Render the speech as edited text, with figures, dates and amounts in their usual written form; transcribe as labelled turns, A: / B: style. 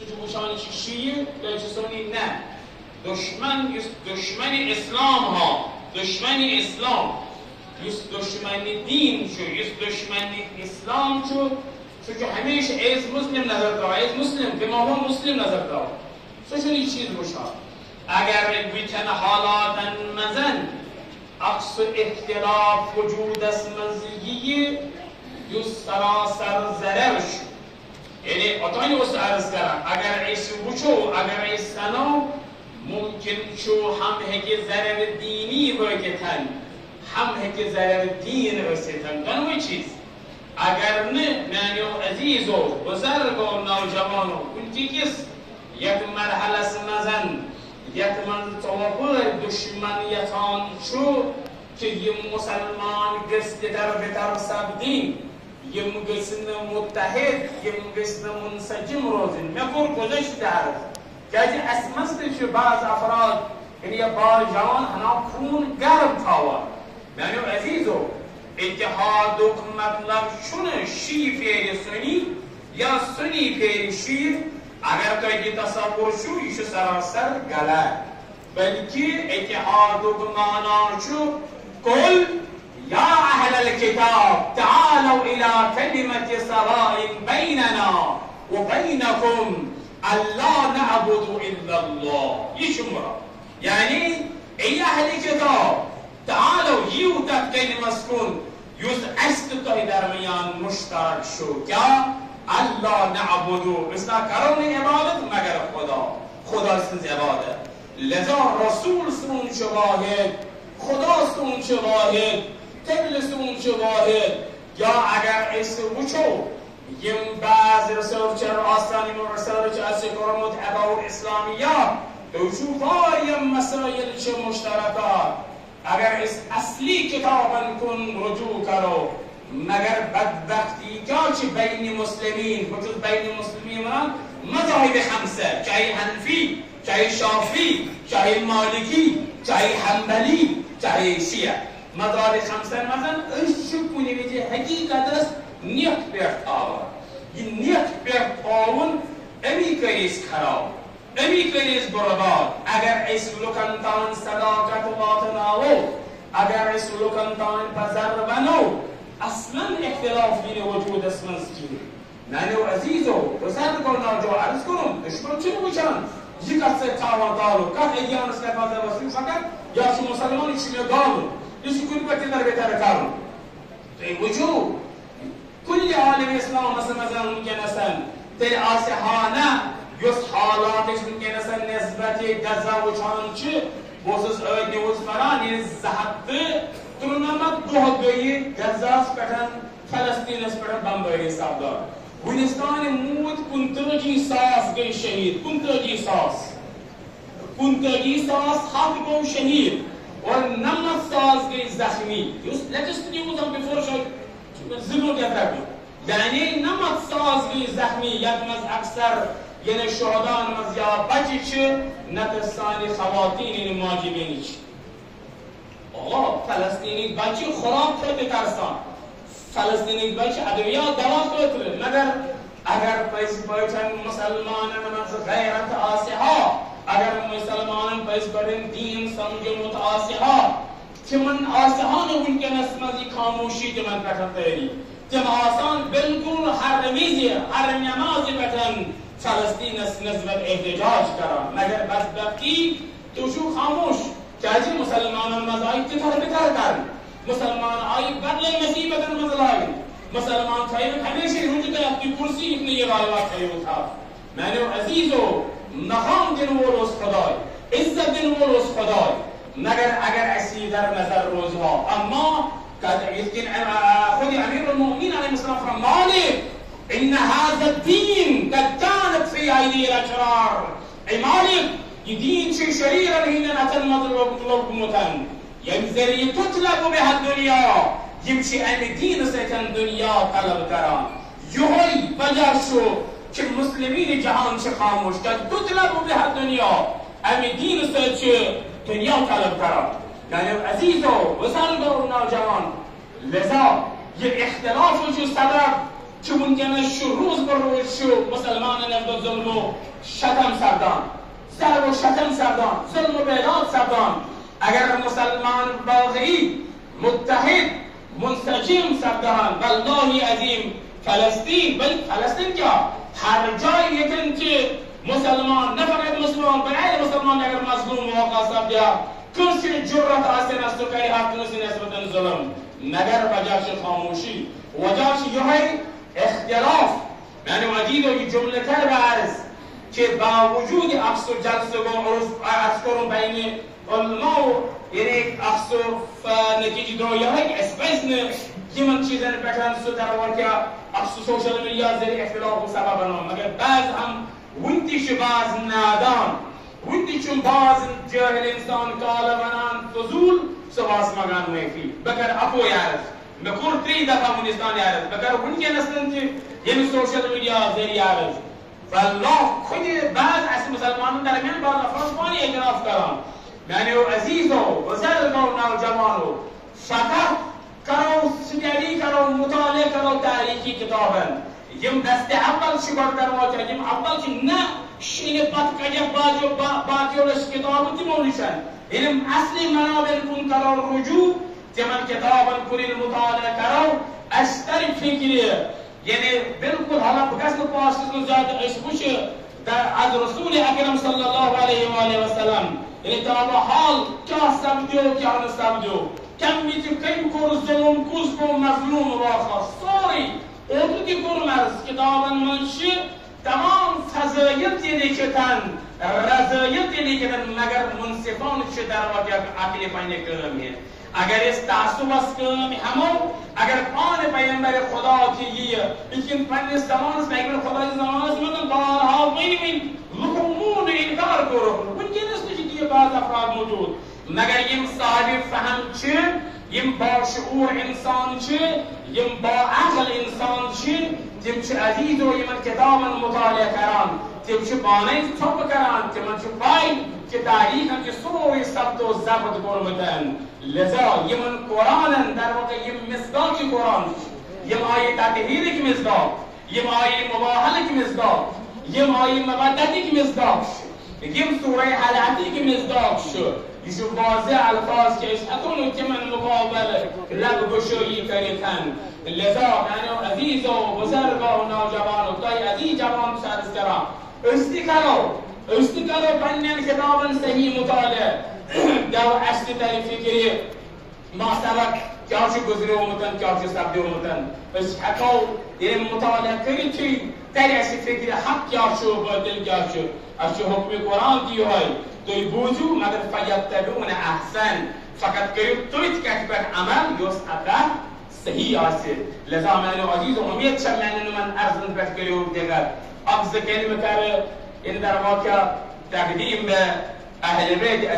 A: سوچه چی شیعه یا چه سنی؟ نه، دشمن اسلام ها، دشمن اسلام یست دشمن دین شو، یست دشمن اسلام شو، چون همیشه از مسلم نظر داره، از مسلم به ما مسلم نظر داره. سوچونی چیز باشد اگر بیتن حالاتن مزن عکس اختلاف وجود است مزیگی یست سراسر ضرر شو. یعنی اتانی واسه عرض کردم اگر ایسو بچو اگر ایسانو ممکن شو هم هک ضرر دینی بگتن هم هک ضرر دین رسیدن دنوی چیز اگر نه میانیو عزیز و بزرگ و نوجوان و کنتی کس یک مرحله مزن یک من توابر دشمنیتان شو که یه مسلمان گست در بتر سبدین یه مگسن متحد یه مگسن منسجم روزین میکور گذشت درد که اسمستش بعض افراد یعنی بار جوان هنا خون گرم تاوا یعنی عزیزو اتحاد و مطلب شونه شی پیر سنی یا سنی پیر شی اگر تو اگه تصور شو ایشو سراسر غلط بلکه اتحاد و معنا شو کل یا اهل الكتاب تعالوا الى كلمة سواء بيننا وبينكم الا نعبد الا الله يشمرا يعني ای اهل کتاب تعالوا یوتت کلمه سکن یوز است تای درمیان مشترک شو کیا الله نعبدو اسنا کرون عبادت مگر خدا سنز عبادت لذا رسول سون شواهد خدا سون شواهد قبل سون شواهد یا اگر ایسو بچو یم بعض رسول چر آستانی و رسول چه از کرمت عباور اسلامیات دوشوفار یم مسائل چه مشترکات اگر اصلی کتابن کن رجوع کرو مگر بدبختی که بین مسلمین وجود بین مسلمین مذاهب خمسه چاہے حنفی چاہے شافعی چاہے مالکی چاہے حنبلی چاہے شیعه مذاهب خمسه مثلا اشک کنی بیتی حقیقت است نیت بیرت آور این نیت بیرت آون امی کریز خراب امی کریز برباد اگر اسلوکنتان صداقت باطناو اگر اسلوکنتان پذر بنو اصلا اختلاف بین وجود اسمن سکیم نانو عزیزو بسرد کرنا جو عرض کنم دشمن چه بچن یک از تاوان دارو که ایدیان است که بازه واسیم فقط یا چه مسلمانی چی میگالو یکی کنی بکی در بهتر کارو این وجود کلی عالم اسلام مثلا ممکن هستن تی آسحانه یست حالاتش ممکن هستن نسبت گزا و چانچه بوسس اوید نیوز فرانی زهده ترنامت دوهدوی گزاس پتن فلسطین اس پتن بمبایی حساب دار افغانستان مود کنتاجی ساس گئی شهید کنتاجی ساس حق گو شهید و نمت ساس گئی زخمی just let us do them before زبون گذرد یعنی نمت ساس گئی زخمی یک مز اکثر یعنی شهدان مز یا بچی چه نتستانی خواتین ماجبینی چه آقا فلسطینی بچی خراب کرده ترسان فلسطینی بچی ادویات دوا کرده مگر اگر پیس بایچن مسلمانان از غیرت آسیها اگر مسلمانان پیس برن دین سمجھ متآسیها که من آسیها ممکن است مزی خاموشی که من پتن تیری که آسان بلکل حرم نمازی پتن فلسطین است نسبت احتجاج کرد مگر بدبختی تو شو خاموش که اجی مسلمانان مزایی تتر بتر کرد مسلمان آئی بدل مصیبت مزلای مسلمان خیلی همیشه روزی که اپنی کرسی ابن یہ غالبات خیلی تھا میں نے عزیزو مقام دن و روز خدای عزت دن و روز خدای مگر اگر اسی در نظر روزها اما خود امیر المؤمنین علیه السلام فرمانه ان هذا الدين قد كانت في ايدي الاشرار ای مالک یہ دین چه شریر الهین نتن مطلب متن یمزری تطلب به الدنیا یمشی ام دین ستن دنیا طلب کران یهی وجه شو که مسلمین جهان چه خاموش کرد تطلب به الدنیا ام دین ست چه دنیا طلب کران یعنی عزیزو بزرگ و نوجوان لذا یہ اختلاف جو سبب که ممکنه روز به روز مسلمان نزد ظلم و شتم سردان، ضرب و شتم سردان، ظلم و بیداد سردان. اگر مسلمان واقعی متحد منسجم سردان، والله عظیم فلسطین، بل فلسطین کیا هر جایی یکن که مسلمان نه فقط مسلمان بلکه مسلمان اگر مظلوم واقع سبیا کسی جرأت آسن است که حق نسی نسبت ظلم مگر وجهش خاموشی وجهش یه اختلاف. یعنی وجید و جمله تر بعرض که با وجود عکس و جلسه و عرض کرم بین علما و یعنی عکس و نتیجه درویه های اسپیس نه که من چیزن بکرن سو در ورکه عکس سوشل میدیا زیر اختلاف و سبب نام مگر بعض هم ونتیش باز نادان ونتیشون باز جاهل انسان کالا بنان فضول سواس مگان میفی بکر اپو یارد بکر 3 دفعه افغانستان یارد بکر ونکی نستن که یعنی سوشل میدیا زیر یارد والله خود بعض از مسلمانان درمیان بعض افراد پانی اعتراف کردن یعنی عزیز و بزرگ و نوجوان و فقط کرو سگری کرو مطالعه کرو تاریخی کتابن یم دست اول شکار کروا چاہیے یم اول کی نہ شین پت کجا باجورش کتاب تی مولیشن علم اصلی منابع کن کرو رجوع جمن کتابن کنین مطالعه کرو اشتر فکری یعنی بالکل حالا بکس پاسس زیاد اشبوش در از رسول اکرم صلی الله علیه و آله و سلم یعنی تمام حال کیا سبدیو کیا نسبدیو کم میتی کم کور ظلم کوز کو مظلوم واخر سوری اونو که کور مرز کتابن منشی تمام فضایت یعنی کتن رضایت یعنی کتن مگر منصفان چه در واقع عقل پایین کلمیه اگر اس تعصب است کلمی همون اگر آن پیامبر خدا کیه لیکن پنج زمان است پیامبر خدا زمان است من بارها میبینیم لقمون انکار کرد ممکن است که بعض افراد موجود مگر یم صاحب فهم چه یم با شعور انسان چه یم با عقل انسان چه تیم چه عزیز و یم کتاب مطالعه کران تیم چه بانه چوب کران تیم چه پای که تاریخ هم که سوی سبت و زبط برمتن لذا یم قرآن در واقع یم مصداق قرآن یم آیه تطهیر کی مصداق یم آیه مباهله کی مصداق یم آیه مبادتی کی مصداق یم سوره حلعتی کی مصداق شد یشو واضح الفاظ که اشهتون که من مقابل لب گشایی کریتن لذا یعنی عزیز و بزرگ و نوجوان و تای عزیز جوان شهرست کرام استکارو بنیان کتابن صحیح مطالعه دو اشتی تاری فکری ما سبق کیاشو گذری اومدن کیاشو سبدی اومدن بس حکاو یعنی مطالعه کری چی تاری اشتی فکری حق کیاشو باطل کیاشو اشتی حکم قرآن دیو های توی بوجو مگر فیتبعون احسن فقط کریب تویت کتبت عمل یوست اقل صحیح آسید لذا من عزیز و امید شد من ارزن بت کریب دیگر ابز کلمه کاره این در واقع تقدیم به اهل بیت